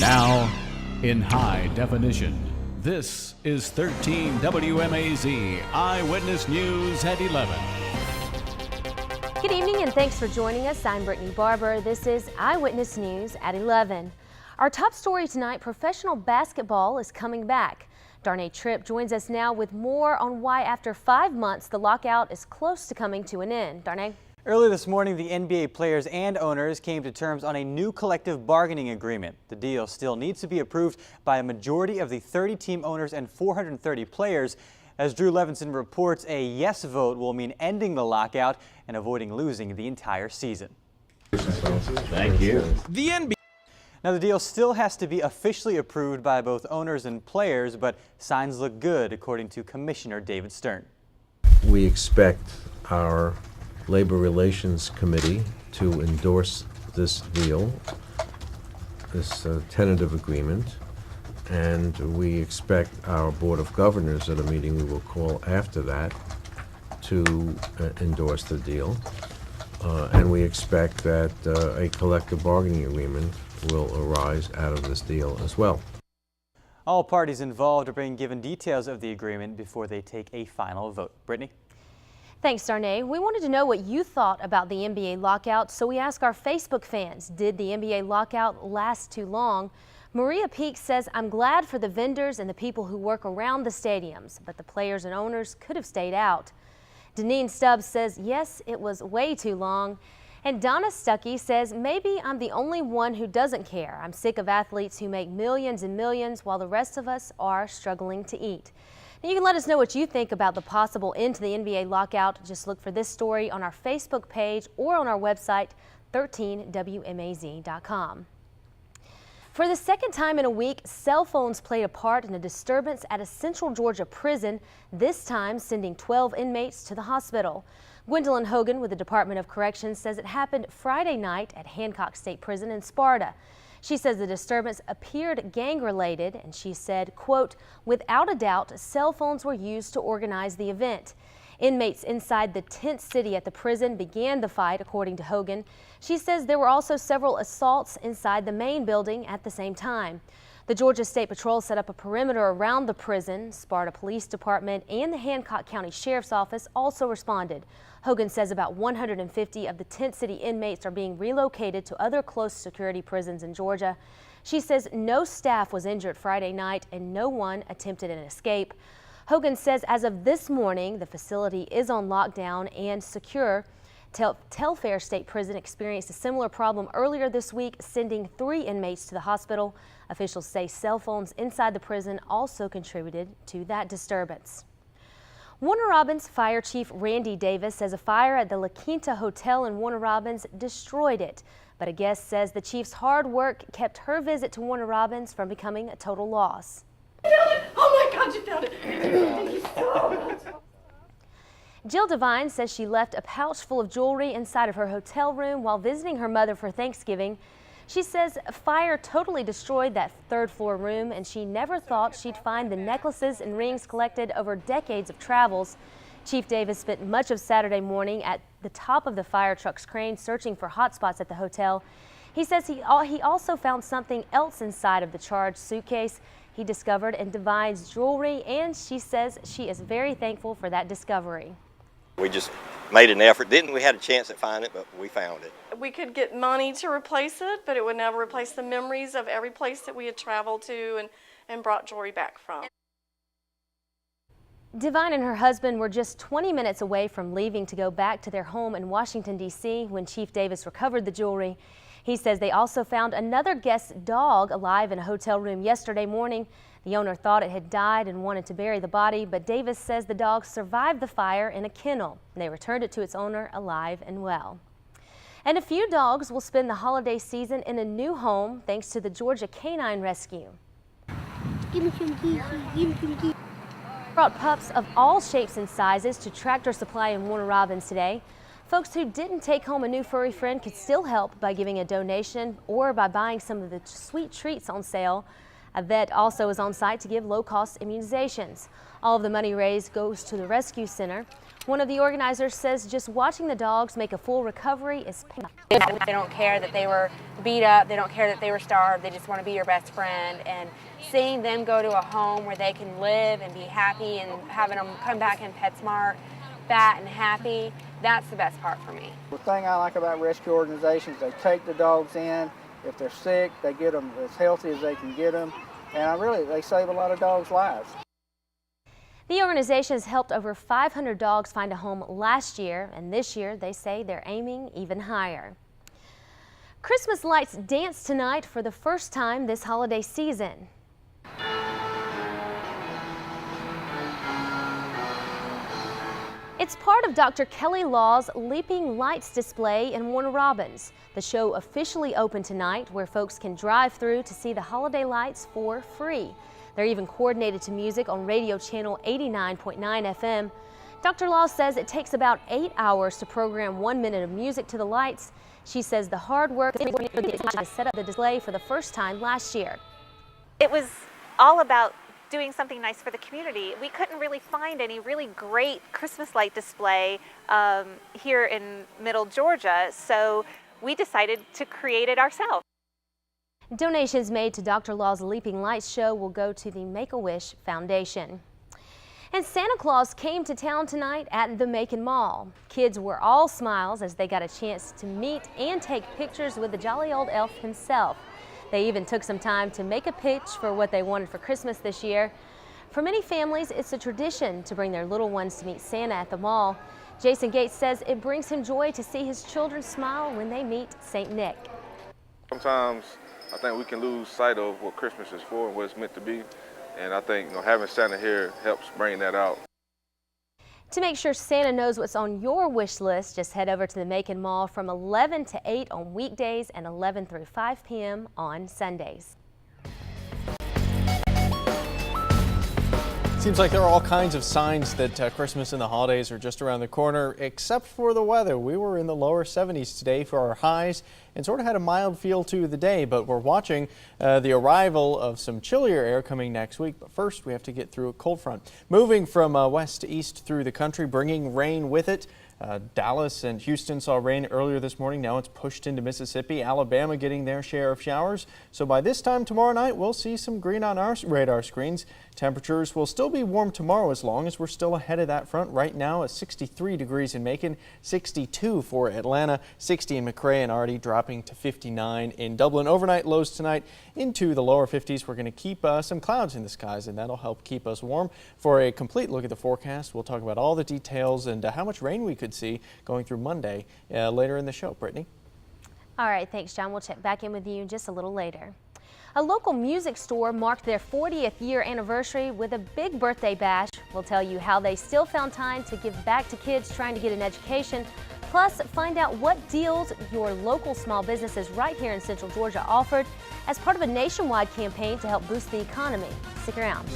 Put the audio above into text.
Now, in high definition, this is 13 WMAZ Eyewitness News at 11. Good evening and thanks for joining us. I'm Brittany Barber. This is Eyewitness News at 11. Our top story tonight, professional basketball is coming back. Darnay Tripp joins us now with more on why after 5 months the lockout is close to coming to an end. Darnay? Early this morning, the NBA players and owners came to terms on a new collective bargaining agreement. The deal still needs to be approved by a majority of the 30-team owners and 430 players. As Drew Levinson reports, a yes vote will mean ending the lockout and avoiding losing the entire season. Thank you. The NBA. Now, the deal still has to be officially approved by both owners and players, but signs look good, according to Commissioner David Stern. We expect our Labor Relations Committee to endorse this deal, this tentative agreement, and we expect our Board of Governors at a meeting we will call after that to endorse the deal. And we expect that a collective bargaining agreement will arise out of this deal as well. All parties involved are being given details of the agreement before they take a final vote. Brittany? Thanks, Darnay. We wanted to know what you thought about the NBA lockout, so we asked our Facebook fans, did the NBA lockout last too long? Maria Peak says, I'm glad for the vendors and the people who work around the stadiums, but the players and owners could have stayed out. Deneen Stubbs says, yes, it was way too long. And Donna Stuckey says, maybe I'm the only one who doesn't care. I'm sick of athletes who make millions and millions while the rest of us are struggling to eat. Now, you can let us know what you think about the possible end to the NBA lockout. Just look for this story on our Facebook page or on our website, 13WMAZ.com. For the second time in a week, cell phones played a part in a disturbance at a Central Georgia prison, this time sending 12 inmates to the hospital. Gwendolyn Hogan with the Department of Corrections says it happened Friday night at Hancock State Prison in Sparta. She says the disturbance appeared gang-related, and she said, quote, without a doubt, cell phones were used to organize the event. Inmates inside the tent city at the prison began the fight, according to Hogan. She says there were also several assaults inside the main building at the same time. The Georgia State Patrol set up a perimeter around the prison. Sparta Police Department and the Hancock County Sheriff's Office also responded. Hogan says about 150 of the tent city inmates are being relocated to other close security prisons in Georgia. She says no staff was injured Friday night and no one attempted an escape. Hogan says as of this morning, the facility is on lockdown and secure. Telfair State Prison experienced a similar problem earlier this week, sending 3 inmates to the hospital. Officials say cell phones inside the prison also contributed to that disturbance. Warner Robins Fire Chief Randy Davis says a fire at the La Quinta Hotel in Warner Robins destroyed it. But a guest says the chief's hard work kept her visit to Warner Robins from becoming a total loss. Oh my God, you found it! Thank you so much. Jill Devine says she left a pouch full of jewelry inside of her hotel room while visiting her mother for Thanksgiving. She says a fire totally destroyed that 3rd floor room, and she never thought she'd find the necklaces and rings collected over decades of travels. Chief Davis spent much of Saturday morning at the top of the fire truck's crane searching for hot spots at the hotel. He says he also found something else inside of the charged suitcase he discovered in Devine's jewelry, and she says she is very thankful for that discovery. We just made an effort. We had a chance at finding it, but we found it. We could get money to replace it, but it would never replace the memories of every place that we had traveled to and brought jewelry back from. Devine and her husband were just 20 minutes away from leaving to go back to their home in Washington, D.C. when Chief Davis recovered the jewelry. He says they also found another guest's dog alive in a hotel room yesterday morning. The owner thought it had died and wanted to bury the body, but Davis says the dog survived the fire in a kennel. They returned it to its owner alive and well. And a few dogs will spend the holiday season in a new home thanks to the Georgia Canine Rescue. Brought pups of all shapes and sizes to Tractor Supply in Warner Robins today. Folks who didn't take home a new furry friend could still help by giving a donation or by buying some of the sweet treats on sale. A vet also is on site to give low-cost immunizations. All of the money raised goes to the rescue center. One of the organizers says just watching the dogs make a full recovery is painful. They don't care that they were beat up, they don't care that they were starved, they just want to be your best friend. And seeing them go to a home where they can live and be happy and having them come back in PetSmart fat and happy, that's the best part for me. The thing I like about rescue organizations, they take the dogs in. If they're sick, they get them as healthy as they can get them. And they save a lot of dogs' lives. The organization has helped over 500 dogs find a home last year, and this year they say they're aiming even higher. Christmas lights dance tonight for the first time this holiday season. It's part of Dr. Kelly Law's Leaping Lights display in Warner Robins. The show officially opened tonight, where folks can drive through to see the holiday lights for free. They're even coordinated to music on radio channel 89.9 FM. Dr. Law says it takes about 8 hours to program 1 minute of music to the lights. She says the hard work to set up the display for the first time last year. It was all about doing something nice for the community. We couldn't really find any really great Christmas light display here in Middle Georgia, so we decided to create it ourselves. Donations made to Dr. Law's Leaping Lights show will go to the Make-A-Wish Foundation. And Santa Claus came to town tonight at the Macon Mall. Kids were all smiles as they got a chance to meet and take pictures with the jolly old elf himself. They even took some time to make a pitch for what they wanted for Christmas this year. For many families, it's a tradition to bring their little ones to meet Santa at the mall. Jason Gates says it brings him joy to see his children smile when they meet St. Nick. Sometimes I think we can lose sight of what Christmas is for and what it's meant to be. And I think having Santa here helps bring that out. To make sure Santa knows what's on your wish list, just head over to the Macon Mall from 11 to 8 on weekdays and 11 through 5 p.m. on Sundays. Seems like there are all kinds of signs that Christmas and the holidays are just around the corner, except for the weather. We were in the lower 70s today for our highs and sort of had a mild feel to the day, but we're watching the arrival of some chillier air coming next week. But first, we have to get through a cold front. Moving from west to east through the country, bringing rain with it. Dallas and Houston saw rain earlier this morning. Now it's pushed into Mississippi. Alabama getting their share of showers. So by this time tomorrow night, we'll see some green on our radar screens. Temperatures will still be warm tomorrow as long as we're still ahead of that front. Right now it's 63 degrees in Macon, 62 for Atlanta, 60 in McRae, and already dropping to 59 in Dublin. Overnight lows tonight into the lower 50s. We're going to keep some clouds in the skies, and that'll help keep us warm. For a complete look at the forecast, we'll talk about all the details and how much rain we could see going through Monday later in the show. Brittany? All right, thanks, John. We'll check back in with you just a little later. A local music store marked their 40th year anniversary with a big birthday bash. We'll tell you how they still found time to give back to kids trying to get an education. Plus, find out what deals your local small businesses right here in Central Georgia offered as part of a nationwide campaign to help boost the economy. Stick around.